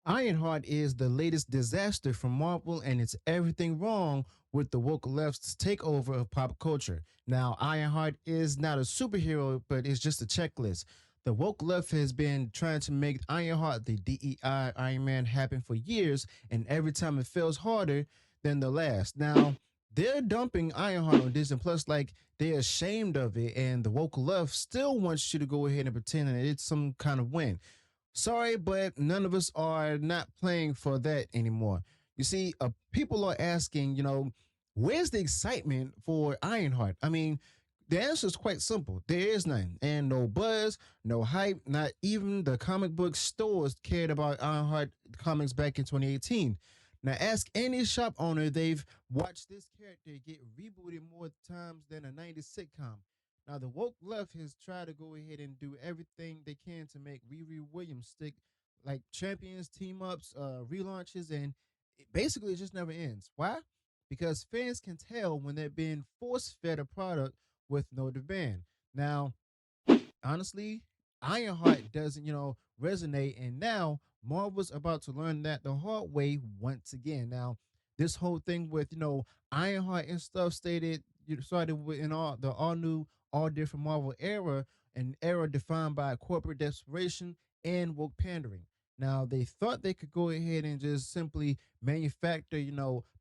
Ironheart is the latest disaster from Marvel, and it's everything wrong with the woke left's takeover of pop culture. Now, Ironheart is not a superhero, but it's just a checklist. The woke left has been trying to make Ironheart the DEI Iron Man happen for years, and every time it fails harder than the last. Now, they're dumping Ironheart on Disney Plus like they're ashamed of it, and the woke left still wants you to go ahead and pretend that it's some kind of win. Sorry, but none of us are not playing for that anymore. You see, people are asking, where's the excitement for Ironheart? I mean, the answer is quite simple. There is none. And no buzz, no hype, not even the comic book stores cared about Ironheart comics back in 2018. Now, ask any shop owner, they've watched this character get rebooted more times than a 90s sitcom. Now, the woke left has tried to go ahead and do everything they can to make Riri Williams stick like champions, team ups, relaunches, and basically it just never ends. Why? Because fans can tell when they're being force fed a product with no demand. Now, honestly, Ironheart doesn't, resonate. And now Marvel's about to learn that the hard way once again. Now, this whole thing with, Ironheart and stuff started with in all new, all different Marvel era, an era defined by corporate desperation and woke pandering. Now they thought they could go ahead and just simply manufacture,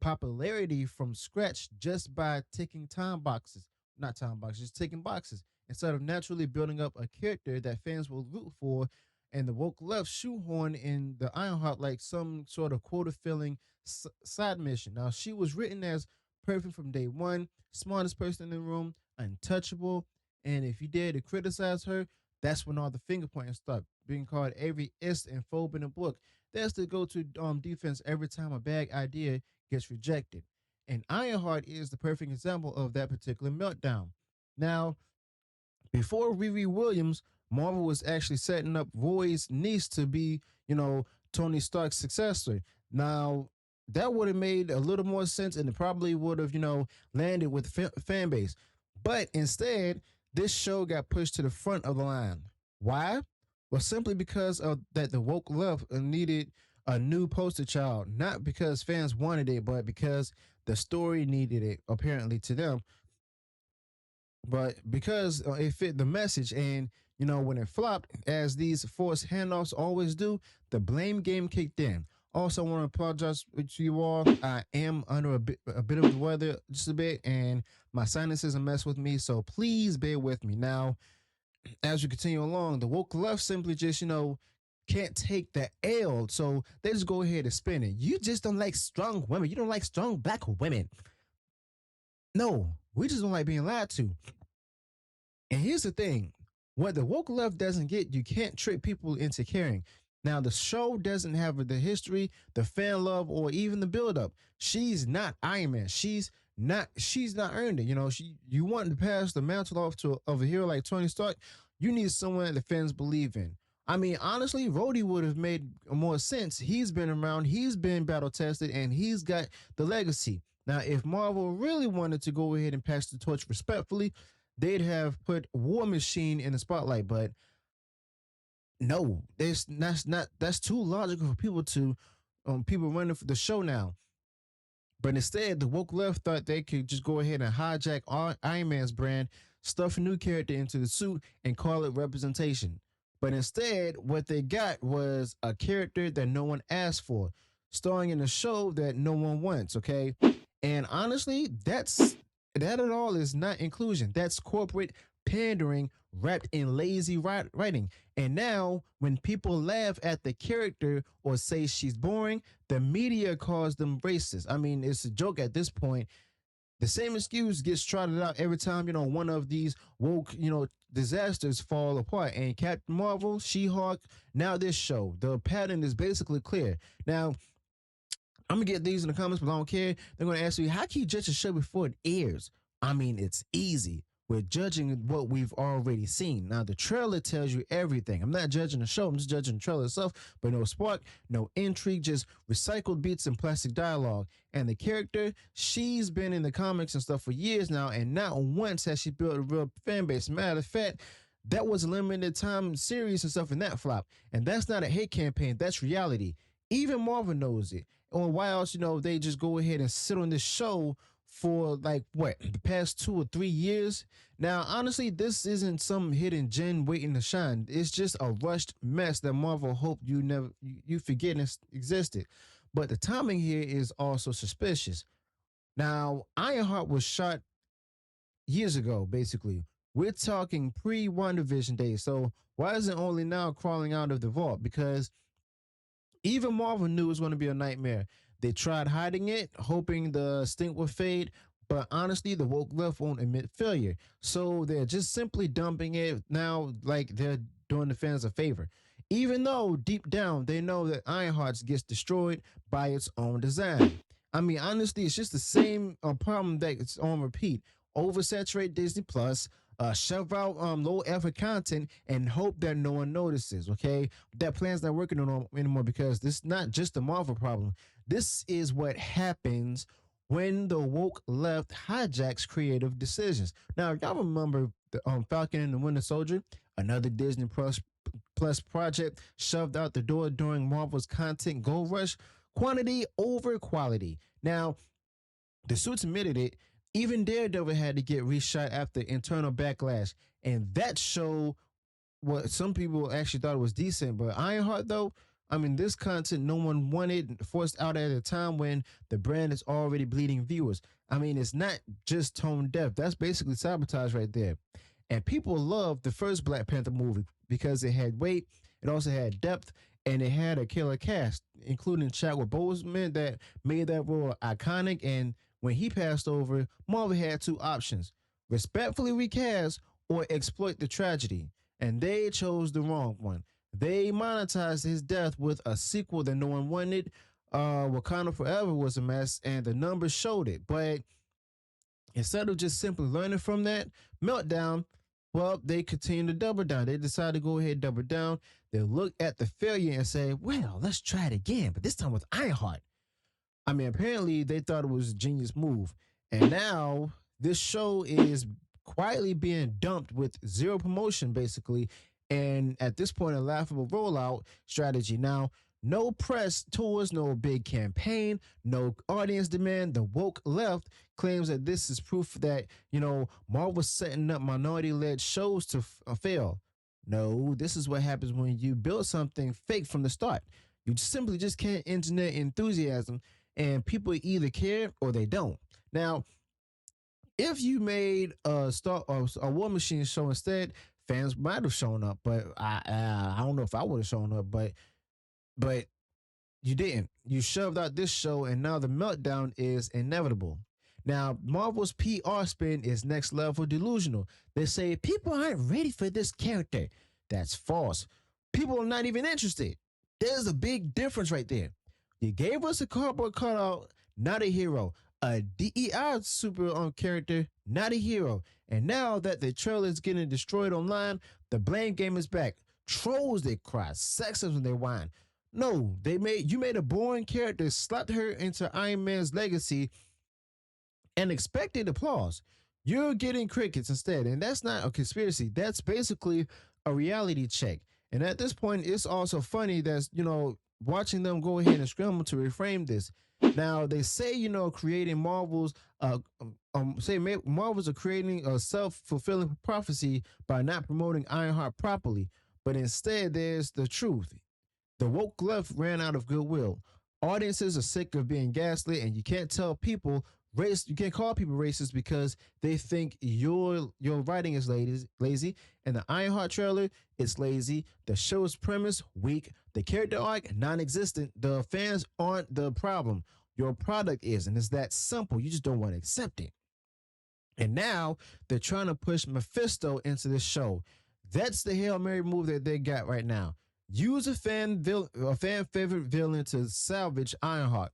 popularity from scratch just by ticking time boxes. Not time boxes, just ticking boxes instead of naturally building up a character that fans will root for. And the woke left shoehorn in the Ironheart like some sort of quota filling side mission. Now, she was written as perfect from day one, smartest person in the room, untouchable. And if you dare to criticize her, that's when all the finger pointing start being called every ist and phobe in the book. That's the go to defense every time a bad idea gets rejected. And Ironheart is the perfect example of that particular meltdown. Now, before Riri Williams, Marvel was actually setting up Roy's niece to be, Tony Stark's successor. Now, that would have made a little more sense and it probably would have, landed with the fan base. But instead, this show got pushed to the front of the line. Why? Well, simply because of that the woke left needed a new poster child, not because fans wanted it, but because the story needed it, apparently to them, but because it fit the message. And when it flopped, as these forced handoffs always do, the blame game kicked in. Also, I want to apologize to you all. I am under a bit of the weather, just a bit, and my sinuses are mess with me. So please bear with me. Now, as we continue along, the woke left simply just can't take the L, so they just go ahead and spin it. You just don't like strong women. You don't like strong black women. No, we just don't like being lied to. And here's the thing, what the woke left doesn't get, you can't trick people into caring. Now, the show doesn't have the history, the fan love, or even the build-up. She's not Iron Man. She's not earned it. You want to pass the mantle off to of a hero like Tony Stark, you need someone that the fans believe in. I mean, honestly, Rhodey would have made more sense. He's been around, he's been battle tested, and he's got the legacy. Now, if Marvel really wanted to go ahead and pass the torch respectfully, they'd have put War Machine in the spotlight. But no, that's too logical for people running for the show now. But instead, the woke left thought they could just go ahead and hijack Iron Man's brand, stuff a new character into the suit, and call it representation. But instead, what they got was a character that no one asked for, starring in a show that no one wants, okay? And honestly, that at all is not inclusion. That's corporate pandering wrapped in lazy writing. And now, when people laugh at the character or say she's boring, the media calls them racist. I mean, it's a joke at this point. The same excuse gets trotted out every time, one of these woke, disasters fall apart. And Captain Marvel, She-Hulk, now this show, the pattern is basically clear. Now, I'm gonna get these in the comments, but I don't care. They're gonna ask me, how can you judge a show before it airs? I mean, it's easy. We're judging what we've already seen. Now, the trailer tells you everything. I'm not judging the show, I'm just judging the trailer itself, but no spark, no intrigue, just recycled beats and plastic dialogue. And the character, she's been in the comics and stuff for years now, and not once has she built a real fan base. Matter of fact, that was a limited time series and stuff in that flop. And that's not a hate campaign, that's reality. Even Marvel knows it. Or why else, they just go ahead and sit on this show for like what, the past 2 or 3 years. Now, honestly, this isn't some hidden gem waiting to shine. It's just a rushed mess that Marvel hoped you forget existed. But the timing here is also suspicious. Now, Ironheart was shot years ago, basically. We're talking pre WandaVision days. So why is it only now crawling out of the vault? Because even Marvel knew it was going to be a nightmare. They tried hiding it, hoping the stink would fade, but honestly, the woke left won't admit failure. So they're just simply dumping it now like they're doing the fans a favor. Even though deep down they know that Ironheart gets destroyed by its own design. I mean, honestly, it's just the same problem that it's on repeat. Oversaturate Disney Plus, shove out low effort content and hope that no one notices. Okay, that plan's not working on anymore because this is not just a Marvel problem. This is what happens when the woke left hijacks creative decisions. Now, y'all remember the Falcon and the Winter Soldier, another Disney Plus project shoved out the door during Marvel's content gold rush, quantity over quality. Now, the suits admitted it. Even Daredevil had to get reshot after internal backlash, and that show, what some people actually thought it was decent, but Ironheart though, I mean, this content no one wanted, forced out at a time when the brand is already bleeding viewers. I mean, it's not just tone deaf. That's basically sabotage right there. And people loved the first Black Panther movie because it had weight, it also had depth, and it had a killer cast, including Chadwick Boseman that made that role iconic. And when he passed over, Marvel had two options: respectfully recast or exploit the tragedy. And they chose the wrong one. They monetized his death with a sequel that no one wanted. Wakanda Forever was a mess, and the numbers showed it. But instead of just simply learning from that meltdown, well, they continued to double down. They decided to go ahead and double down. They look at the failure and say, well, let's try it again, but this time with Ironheart. I mean, apparently they thought it was a genius move. And now this show is quietly being dumped with zero promotion, basically. And at this point, a laughable rollout strategy. Now, no press tours, no big campaign, no audience demand. The woke left claims that this is proof that, Marvel's setting up minority led shows to fail. No, this is what happens when you build something fake from the start. You simply just can't engineer enthusiasm, and people either care or they don't. Now, if you made a War Machine show instead, fans might have shown up, but I don't know if I would have shown up, but you didn't. You shoved out this show, and now the meltdown is inevitable. Now, Marvel's PR spin is next level delusional. They say people aren't ready for this character. That's false. People are not even interested. There's a big difference right there. You gave us a cardboard cutout, not a hero. A DEI super character, not a hero. And now that the trailer is getting destroyed online, the blame game is back. Trolls they cry, sexism they whine. No, you made a boring character, slapped her into Iron Man's legacy, and expected applause. You're getting crickets instead, and that's not a conspiracy. That's basically a reality check. And at this point, it's also funny that watching them go ahead and scramble to reframe this. Now they say creating Marvels, Marvels are creating a self-fulfilling prophecy by not promoting Ironheart properly, but instead there's the truth. The woke left ran out of goodwill. Audiences are sick of being gaslit, and you can't tell people race. You can't call people racist because they think your writing is lazy. And the Ironheart trailer, it's lazy. The show's premise weak. The character arc non-existent. The fans aren't the problem. Your product is, and it's that simple. You just don't want to accept it. And now they're trying to push Mephisto into the show. That's the Hail Mary move that they got right now. Use a fan favorite villain to salvage Ironheart.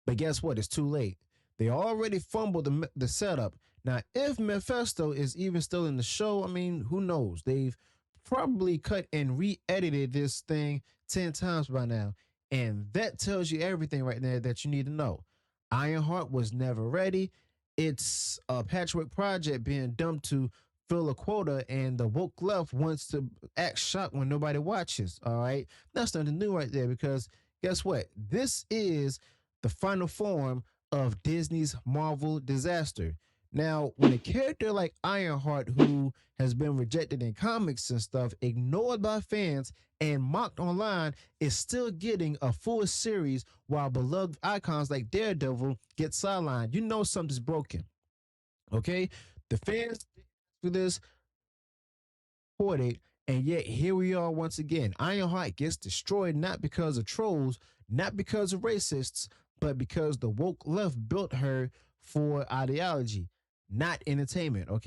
But guess what? It's too late. They already fumbled the setup. Now, if Mephisto is even still in the show, I mean, who knows? They've probably cut and re-edited this thing 10 times by now. And that tells you everything right there that you need to know. Ironheart was never ready. It's a patchwork project being dumped to fill a quota, and the woke left wants to act shocked when nobody watches. All right. That's nothing new right there because guess what? This is the final form of Disney's Marvel disaster. Now, when a character like Ironheart, who has been rejected in comics and stuff, ignored by fans, and mocked online, is still getting a full series while beloved icons like Daredevil get sidelined, you know something's broken. Okay? The fans for this supported, and yet here we are once again. Ironheart gets destroyed not because of trolls, not because of racists, but because the woke left built her for ideology, not entertainment. Okay.